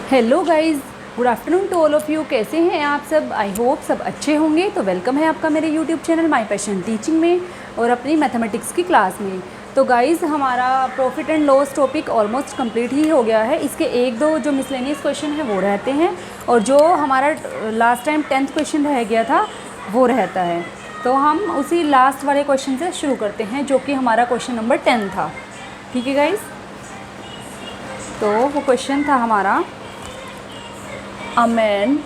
Hello guys, good afternoon to all of you. कैसे हैं आप सब? आई होप सब अच्छे होंगे। तो वेलकम है आपका मेरे YouTube channel my passion teaching में और अपनी मैथमेटिक्स की क्लास में। तो गाइस, हमारा profit and loss topic almost complete ही हो गया है। इसके एक दो जो मिसलेनियस क्वेश्चन है वो रहते हैं और जो हमारा लास्ट टाइम 10th क्वेश्चन रह गया था वो रहता है। तो हम उसी लास्ट वाले क्वेश्चन से शुरू करते हैं जो कि हमारा क्वेश्चन नंबर 10 था। ठीक है गाइस, तो वो क्वेश्चन था हमारा, A man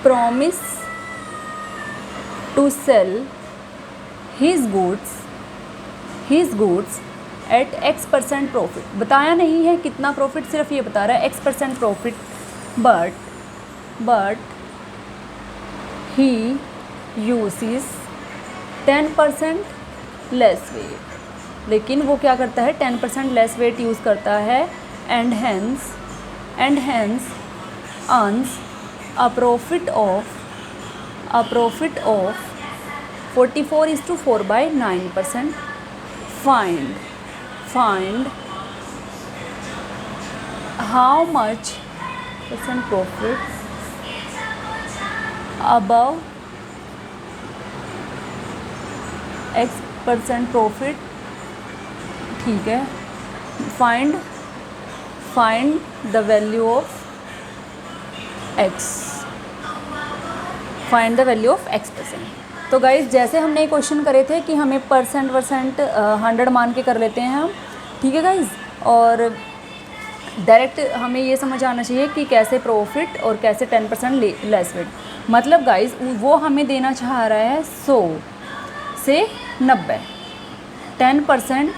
promise to sell his goods at X% profit। बताया नहीं है कितना प्रॉफिट, सिर्फ ये बता रहा है X% profit, but he uses 10% less weight. लेकिन वो क्या करता है, 10% लेस वेट यूज़ करता है and hence earns a profit of 44:4/9%. Find how much percent profit above X% profit। ठीक है, find the value of find the value of X%। तो गाइज, जैसे हमने ये क्वेश्चन करे थे कि हमें परसेंट 100 मान के कर लेते हैं हम। ठीक है गाइज, और डायरेक्ट हमें ये समझ आना चाहिए कि कैसे प्रॉफिट और कैसे 10% लेस वेट। मतलब गाइज, वो हमें देना चाह रहा है 100 से 90, 10%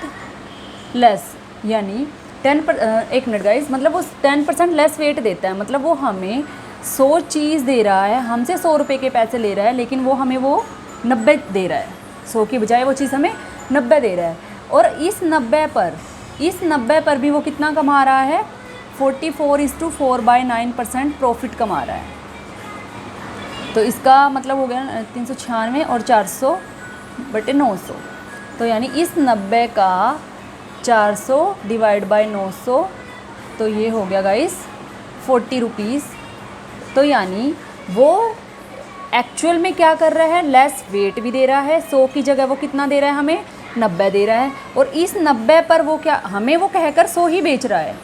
लेस, यानी 1 मिनट गाइज, मतलब वो 10% लेस वेट देता है। मतलब वो हमें 100 चीज़ दे रहा है, हमसे 100 रुपये के पैसे ले रहा है, लेकिन वो हमें वो 90 दे रहा है। 100 की बजाय वो चीज़ हमें 90 दे रहा है। और इस 90 पर भी वो कितना कमा रहा है, 44:4/9% प्रॉफिट कमा रहा है। तो इसका मतलब हो गया 396 और 400/900। तो यानी इस 90 का 400 डिवाइड बाय 900, तो ये हो गया गाइस 40 रुपीज़। तो यानी वो एक्चुअल में क्या कर रहा है, लेस वेट भी दे रहा है। 100 की जगह वो कितना दे रहा है, हमें 90 दे रहा है। और इस 90 पर वो क्या, हमें वो कहकर 100 ही बेच रहा है।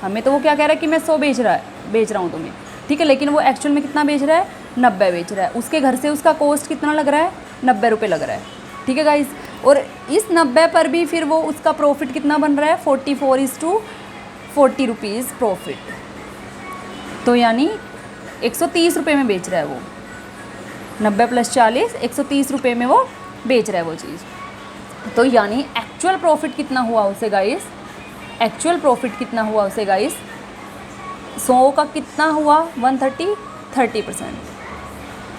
हमें तो वो क्या कह रहा है कि मैं 100 बेच रहा हूँ तुम्हें। ठीक है, लेकिन वो एक्चुअल में कितना बेच रहा है, 90 बेच रहा है। उसके घर से उसका कॉस्ट कितना लग रहा है, 90 रुपये लग रहा है। ठीक है गाइज, और इस 90 पर भी फिर वो उसका प्रॉफिट कितना बन रहा है, 44:40 रुपीज़ प्रॉफिट। तो यानी 130 रुपये में बेच रहा है वो। 90 + 40 130 रुपये में वो बेच रहा है वो चीज़। तो यानी एक्चुअल प्रॉफिट कितना हुआ उसे गाइस, 100 का कितना हुआ, 130, 30%।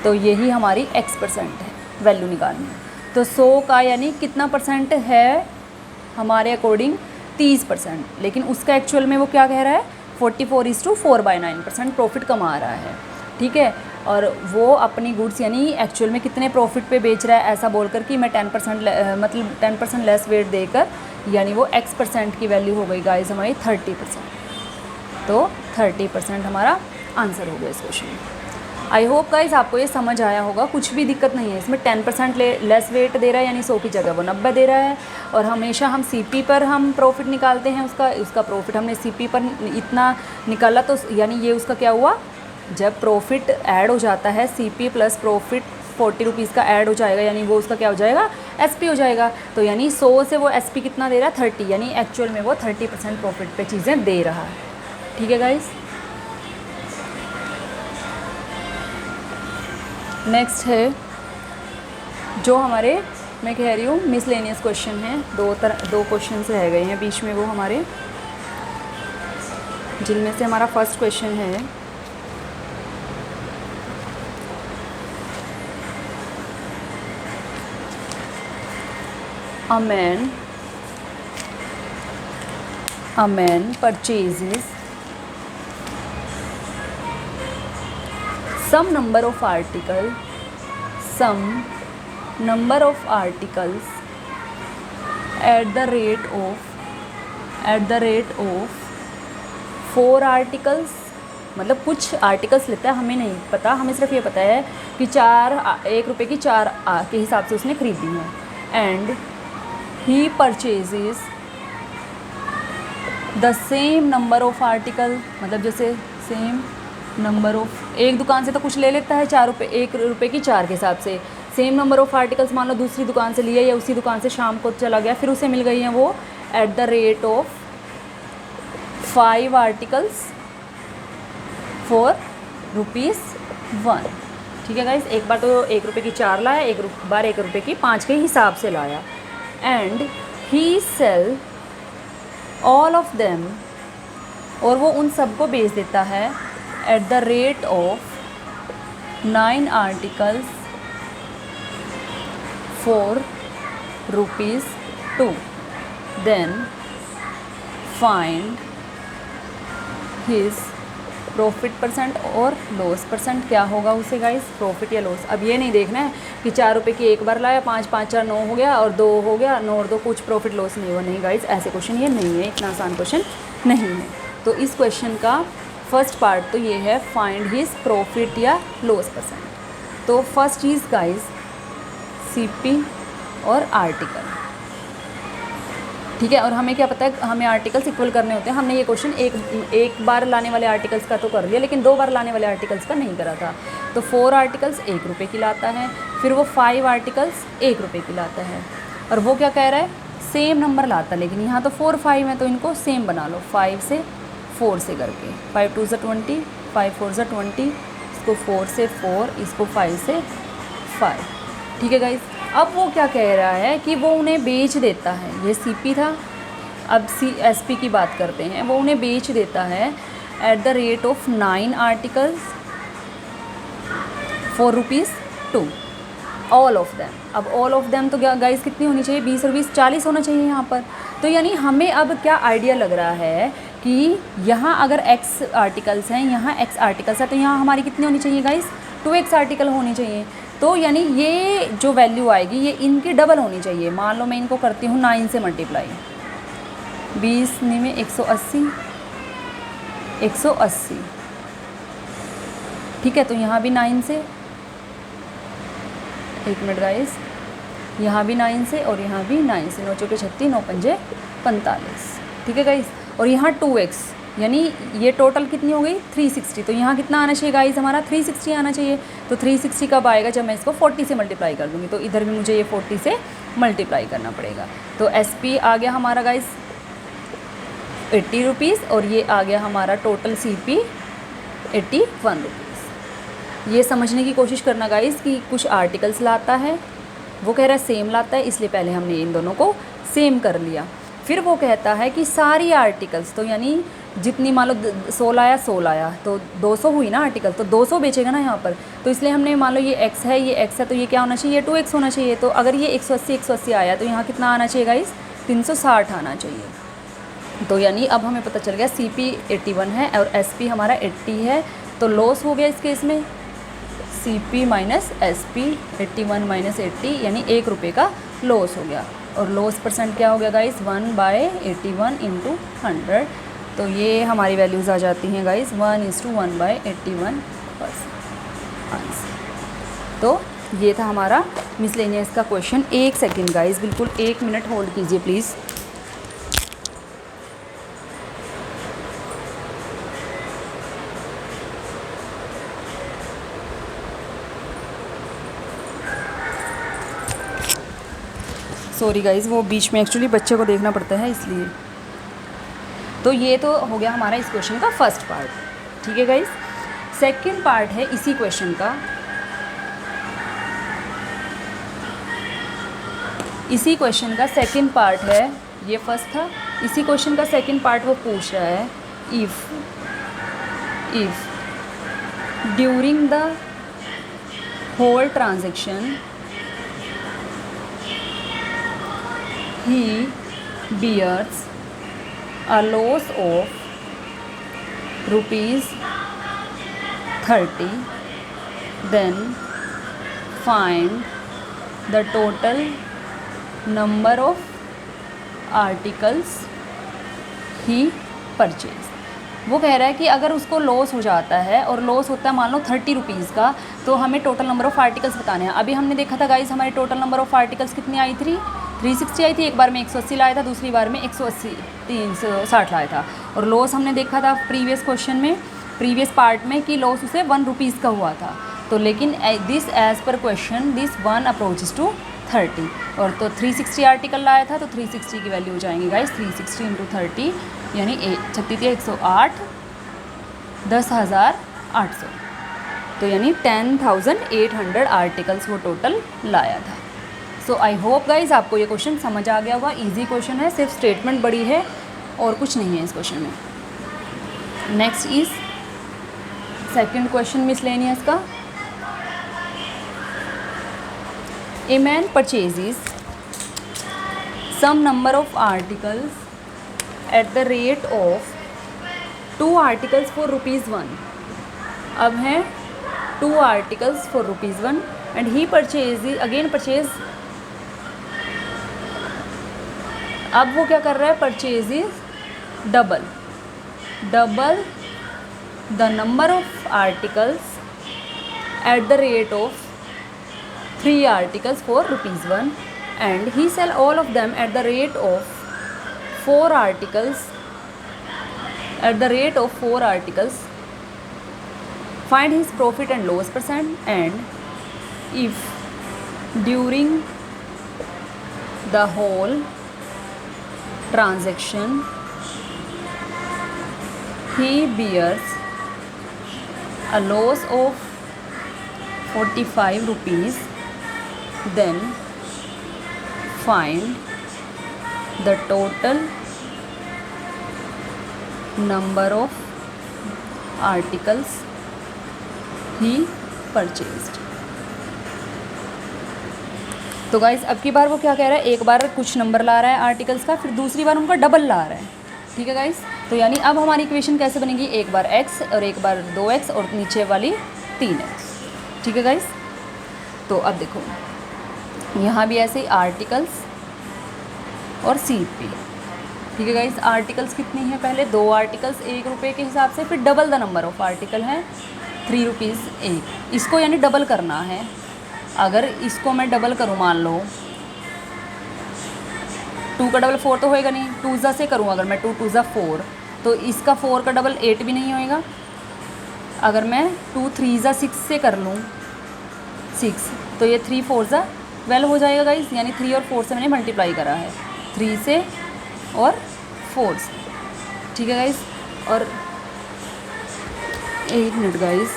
तो यही हमारी X% है, वैल्यू निकालनी है। तो 100 का यानी कितना परसेंट है हमारे अकॉर्डिंग, 30%। लेकिन उसका एक्चुअल में वो क्या कह रहा है, 44:4/9% प्रॉफिट कमा रहा है। ठीक है, और वो अपनी गुड्स यानी एक्चुअल में कितने प्रॉफिट पे बेच रहा है, ऐसा बोलकर कि मैं 10% मतलब 10% लेस वेट देकर, यानी वो X% की वैल्यू हो गई गाइस हमारी 30%। तो 30% हमारा आंसर हो गया इस क्वेश्चन में। आई होप गाइस आपको ये समझ आया होगा, कुछ भी दिक्कत नहीं है इसमें। 10% लेस वेट दे रहा है, यानी 100 की जगह वो 90 दे रहा है। और हमेशा हम CP पर हम प्रॉफिट निकालते हैं, उसका प्रॉफिट हमने CP पर इतना निकाला, तो यानी ये उसका क्या हुआ, जब प्रॉफिट ऐड हो जाता है CP प्लस प्रॉफिट 40 रुपीज़ का ऐड हो जाएगा, यानी वो उसका क्या हो जाएगा, SP हो जाएगा। तो यानी 100 से वो SP कितना दे रहा है, 30, यानी एक्चुअल में वो 30% प्रॉफिट पे चीज़ें दे रहा है। ठीक है गाइस, नेक्स्ट है जो हमारे, मैं कह रही हूँ मिसलेनियस क्वेश्चन है। दो क्वेश्चन रह गए हैं बीच में वो हमारे, जिनमें से हमारा फर्स्ट क्वेश्चन है, A man purchases some number of articles at the rate of 4 articles, मतलब कुछ आर्टिकल्स लेता है, हमें नहीं पता, हमें सिर्फ ये पता है कि 1 रुपये की 4 के हिसाब से उसने खरीदी है। And he purchases the same number of article, मतलब जैसे सेम नंबर ऑफ, एक दुकान से तो कुछ ले लेता है 1 रुपये की 4 के हिसाब से, सेम नंबर ऑफ आर्टिकल्स मान लो दूसरी दुकान से लिए या उसी दुकान से शाम को चला गया, फिर उसे मिल गई हैं वो eight the rate of 5 articles for ₹1। ठीक है गाइस, एक बार तो 1 रुपये की 4 लाया, एक बार 1 रुपये की 5 के हिसाब से लाया। And he sell all of them, और वो उन सबको बेच देता है at the rate of 9 articles for ₹2। Then find his profit percent और लॉस परसेंट। क्या होगा उसे गाइस, प्रॉफिट या लॉस। अब ये नहीं देखना है कि 4 रुपये की एक बार लाया, 5 5 4 9 हो गया और 2 हो गया, 9 और 2 कुछ प्रॉफिट लॉस नहीं हुआ। नहीं गाइस, ऐसे क्वेश्चन ये नहीं है, इतना आसान क्वेश्चन नहीं है। तो इस क्वेश्चन का फर्स्ट पार्ट तो ये है, फाइंड हिज प्रॉफिट या लॉस परसेंट। तो फर्स्ट चीज़ गाइस सीपी और आर्टिकल, ठीक है। और हमें क्या पता है, हमें आर्टिकल्स इक्वल करने होते हैं। हमने ये क्वेश्चन एक बार लाने वाले आर्टिकल्स का तो कर लिया, लेकिन 2 बार लाने वाले आर्टिकल्स का नहीं करा था। तो 4 आर्टिकल्स 1 रुपये की लाता है, फिर वो 5 आर्टिकल्स 1 रुपये की लाता है। और वो क्या कह रहा है, सेम नंबर लाता है, लेकिन यहाँ तो 4 5 है तो इनको सेम बना लो, 5 से 4 से करके, 5 2 ज़ा 20, 5 4 ज़ा 20, इसको 4 से 4, इसको 5 से 5। ठीक है गाइस, अब वो क्या कह रहा है कि वो उन्हें बेच देता है, ये सीपी था, अब एसपी की बात करते हैं। वो उन्हें बेच देता है at the rate of 9 articles for ₹2, all of them. अब ऑल ऑफ देम तो गाइस कितनी होनी चाहिए, 20 और 20 40 होना चाहिए यहाँ पर। तो यानी हमें अब क्या आइडिया लग रहा है कि यहाँ अगर x आर्टिकल्स हैं, यहाँ x आर्टिकल्स है, तो यहाँ हमारी कितनी होनी चाहिए गाइस, 2x आर्टिकल होनी चाहिए। तो यानी ये जो वैल्यू आएगी ये इनकी डबल होनी चाहिए। मान लो मैं इनको करती हूँ 9 से मल्टीप्लाई, 20 में 180, 180। ठीक है, तो यहाँ भी 9 से, 1 मिनट गाइस, यहाँ भी 9 से और यहाँ भी 9 से, 9 चौके 36, 9 पंजे 45। ठीक है गाइस, और यहाँ 2x, यानी ये टोटल कितनी हो गई 360। तो यहाँ कितना आना चाहिए गाइस, हमारा 360 आना चाहिए। तो 360 कब आएगा, जब मैं इसको 40 से मल्टीप्लाई कर दूँगी। तो इधर भी मुझे ये 40 से मल्टीप्लाई करना पड़ेगा। तो SP आ गया हमारा गाइस 80 रुपीज़, और ये आ गया हमारा टोटल CP 81 रुपीज़। ये समझने की कोशिश करना गाइस कि कुछ आर्टिकल्स लाता है, वो कह रहा है सेम लाता है, इसलिए पहले हमने इन दोनों को सेम कर लिया। फिर वो कहता है कि सारी आर्टिकल्स, तो यानी जितनी मान लो 100 लाया 100 लाया तो 200 हुई ना आर्टिकल, तो 200 बेचेगा ना यहाँ पर। तो इसलिए हमने मान लो ये x है, ये x है, तो ये क्या होना चाहिए, 2x होना चाहिए। तो अगर ये 180 आया तो यहाँ कितना आना चाहिए गाइस, 360 आना चाहिए। तो यानी अब हमें पता चल गया CP 81 है और SP हमारा 80 है। तो लॉस हो गया इस केस में CP माइनस SP, 81 माइनस 80, यानी 1 रुपये का लॉस हो गया। और लॉस परसेंट क्या हो गया गाइस, 1/81 इंटू 100। तो ये हमारी वैल्यूज़ आ जाती हैं गाइस 1:1/81 आंसर। तो ये था हमारा मिसलेनियस का क्वेश्चन। 1 सेकेंड गाइस, बिल्कुल 1 मिनट होल्ड कीजिए प्लीज़। सॉरी गाइज़, वो बीच में एक्चुअली बच्चे को देखना पड़ता है इसलिए। तो ये तो हो गया हमारा इस क्वेश्चन का फर्स्ट पार्ट। ठीक है गाइज़, सेकंड पार्ट है इसी क्वेश्चन का, इसी क्वेश्चन का सेकंड पार्ट है, ये फर्स्ट था, इसी क्वेश्चन का सेकंड पार्ट वो पूछ रहा है, if during the whole transaction he bears a loss of ₹30, then find the total number of articles he purchased। वो कह रहा है कि अगर उसको लॉस हो जाता है और लॉस होता है मान लो 30 रुपीज़ का, तो हमें टोटल नंबर ऑफ़ आर्टिकल्स बताने हैं। अभी हमने देखा था गाइस हमारी टोटल नंबर ऑफ़ आर्टिकल्स कितनी आई थी, 360 आई थी। एक बार में 180 लाया था, दूसरी बार में 180 360 लाया था। और लॉस हमने देखा था प्रीवियस क्वेश्चन में, प्रीवियस पार्ट में, कि लॉस उसे 1 रुपीज़ का हुआ था। तो लेकिन this as per question this 1 approaches to 30, और तो 360 आर्टिकल लाया था, तो 360 की वैल्यू हो जाएंगी गाइस 360 इंटू 30, यानी 36 108 10,800, तो यानी 10,800 आर्टिकल्स वो टोटल लाया था। सो आई होप गाइज आपको ये क्वेश्चन समझ आ गया होगा। इजी क्वेश्चन है, सिर्फ स्टेटमेंट बड़ी है और कुछ नहीं है इस क्वेश्चन में। Next is second question miscellaneous का। A man purchases some number of articles at the rate of 2 articles for ₹1। अब हैं 2 articles for ₹1 and he purchase. अब वो क्या कर रहा है, purchases double the number of articles at the rate of 3 articles for ₹1 and he sell all of them at the rate of 4 articles find his profit and loss percent, and if during the whole transaction he bears a loss of 45 rupees, then find the total number of articles he purchased. तो guys अब की बार वो क्या कह रहा है, एक बार कुछ नंबर ला रहा है आर्टिकल्स का, फिर दूसरी बार उनका डबल ला रहा है। ठीक है गाइज, तो यानी अब हमारी इक्वेशन कैसे बनेगी, एक बार x और एक बार 2x और नीचे वाली 3x। ठीक है गाइज, तो अब देखो यहाँ भी ऐसे ही आर्टिकल्स और CP। ठीक है गाइज, आर्टिकल्स कितनी है, पहले 2 आर्टिकल्स 1 रुपये के हिसाब से, फिर double the number of article है 3 रुपीज़ 1। इसको यानी डबल करना है। अगर इसको मैं डबल करूँ, मान लो 2 का डबल 4 तो होएगा नहीं, 2 से करूँ अगर मैं 2 2 4, तो इसका 4 का डबल 8 भी नहीं होएगा। अगर मैं 2 3 6 से कर लूँ 6, तो ये 3 4 12 हो जाएगा गाइस, यानी 3 और 4 से मैंने मल्टीप्लाई करा है, 3 से और 4 से। ठीक है गाइस, और 1 मिनट गाइस,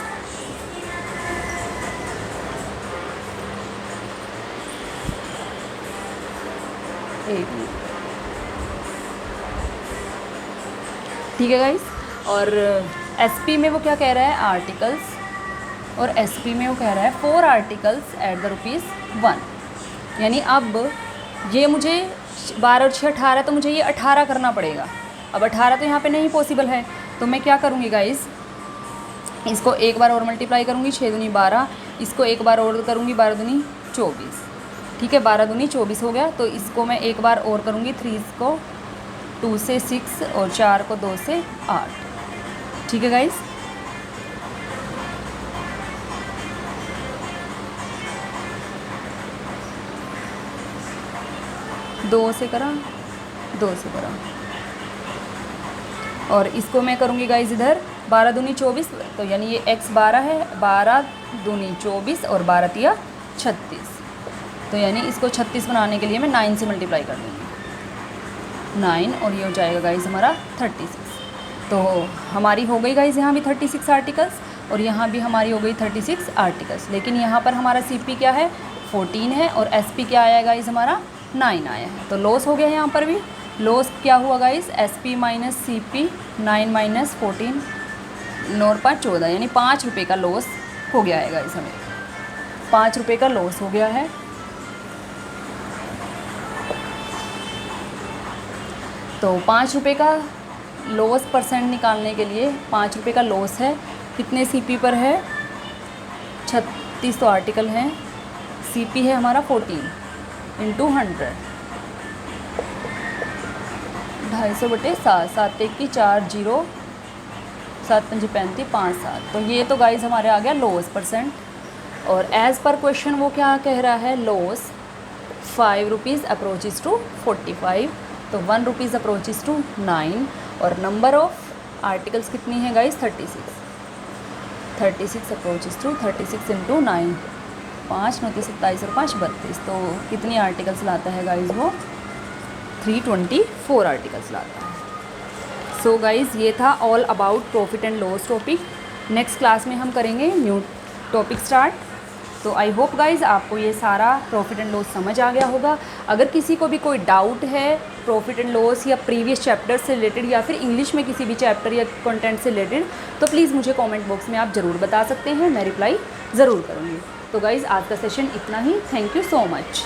ठीक है गाइस। और SP में वो क्या कह रहा है, आर्टिकल्स, और SP में वो कह रहा है 4 आर्टिकल्स एट द ₹1। यानी अब ये मुझे 12 और 6 18, तो मुझे ये 18 करना पड़ेगा। अब 18 तो यहाँ पे नहीं पॉसिबल है, तो मैं क्या करूँगी गाइस, इसको एक बार और मल्टीप्लाई करूँगी, 6 दूनी 12, इसको एक बार और करूँगी, 12 दूनी 24। ठीक है, 12 दूनी 24 हो गया। तो इसको मैं एक बार और करूँगी, 3 को 2 से 6 और 4 को 2 से 8। ठीक है गाइस, दो से करा, और इसको मैं करूँगी गाइस इधर 12 दूनी 24, तो यानी ये x 12 है, 12 दूनी 24 और 12 तिया 36। तो यानी इसको 36 बनाने के लिए मैं 9 से मल्टीप्लाई कर दूँगी, 9, और ये हो जाएगा गाइस हमारा 36। तो हमारी हो गई गाइस यहाँ भी 36 आर्टिकल्स, और यहाँ भी हमारी हो गई 36 आर्टिकल्स। लेकिन यहाँ पर हमारा CP क्या है, 14 है, और SP क्या आया गाइस हमारा 9 आया है। तो लॉस हो गया है यहाँ पर भी। लॉस क्या हुआ guys, SP minus CP, 9 minus 14, 9 और 5 14, यानी 5 रुपये का लॉस हो गया है गाइस, हमें 5 रुपये का लॉस हो गया है। तो 5 रुपये का लॉस परसेंट निकालने के लिए, 5 रुपये का लॉस है, कितने CP पर है, 36 तो आर्टिकल हैं, CP है हमारा 14 इंटू 100, 250 बटे 7, 7 1 की 4 0 7 पंजे 35, 5 7। तो ये तो गाइज हमारे आ गया लॉस परसेंट। और एज़ पर क्वेश्चन वो क्या कह रहा है, लॉस 5 रुपीज़ अप्रोचेज़ टू 45, तो 1 रुपीज़ अप्रोचेज़ टू 9। और नंबर ऑफ आर्टिकल्स कितनी है गाइज, 36 अप्रोचेज़ टू 36 इंटू 9, 5 9 27 और 5 32। तो कितनी आर्टिकल्स लाता है गाइज वो, 324 आर्टिकल्स लाता है। सो गाइज ये था all about profit and loss topic. Next class में हम करेंगे न्यू टॉपिक स्टार्ट। तो आई होप गाइज आपको ये सारा प्रॉफिट एंड लॉस समझ आ गया होगा। अगर किसी को भी कोई डाउट है प्रॉफिट एंड लॉस या प्रीवियस चैप्टर से रिलेटेड या फिर इंग्लिश में किसी भी चैप्टर या कंटेंट से रिलेटेड, तो प्लीज़ मुझे कमेंट बॉक्स में आप ज़रूर बता सकते हैं, मैं रिप्लाई ज़रूर करूँगी। तो गाइज़ आज का सेशन इतना ही। Thank you so much.